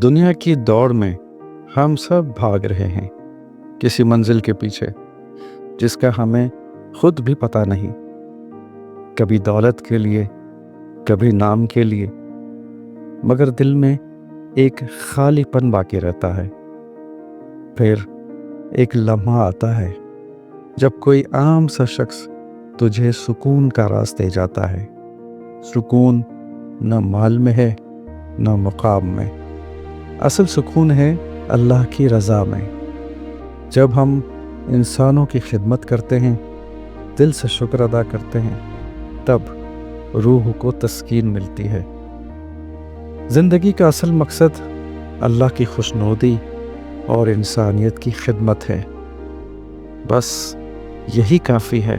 دنیا کی دوڑ میں ہم سب بھاگ رہے ہیں کسی منزل کے پیچھے جس کا ہمیں خود بھی پتہ نہیں، کبھی دولت کے لیے، کبھی نام کے لیے، مگر دل میں ایک خالی پن باقی رہتا ہے۔ پھر ایک لمحہ آتا ہے جب کوئی عام سا شخص تجھے سکون کا راز دے جاتا ہے۔ سکون نہ مال میں ہے نہ مقام میں، اصل سکون ہے اللہ کی رضا میں۔ جب ہم انسانوں کی خدمت کرتے ہیں، دل سے شکر ادا کرتے ہیں، تب روح کو تسکین ملتی ہے۔ زندگی کا اصل مقصد اللہ کی خوشنودی اور انسانیت کی خدمت ہے۔ بس یہی کافی ہے۔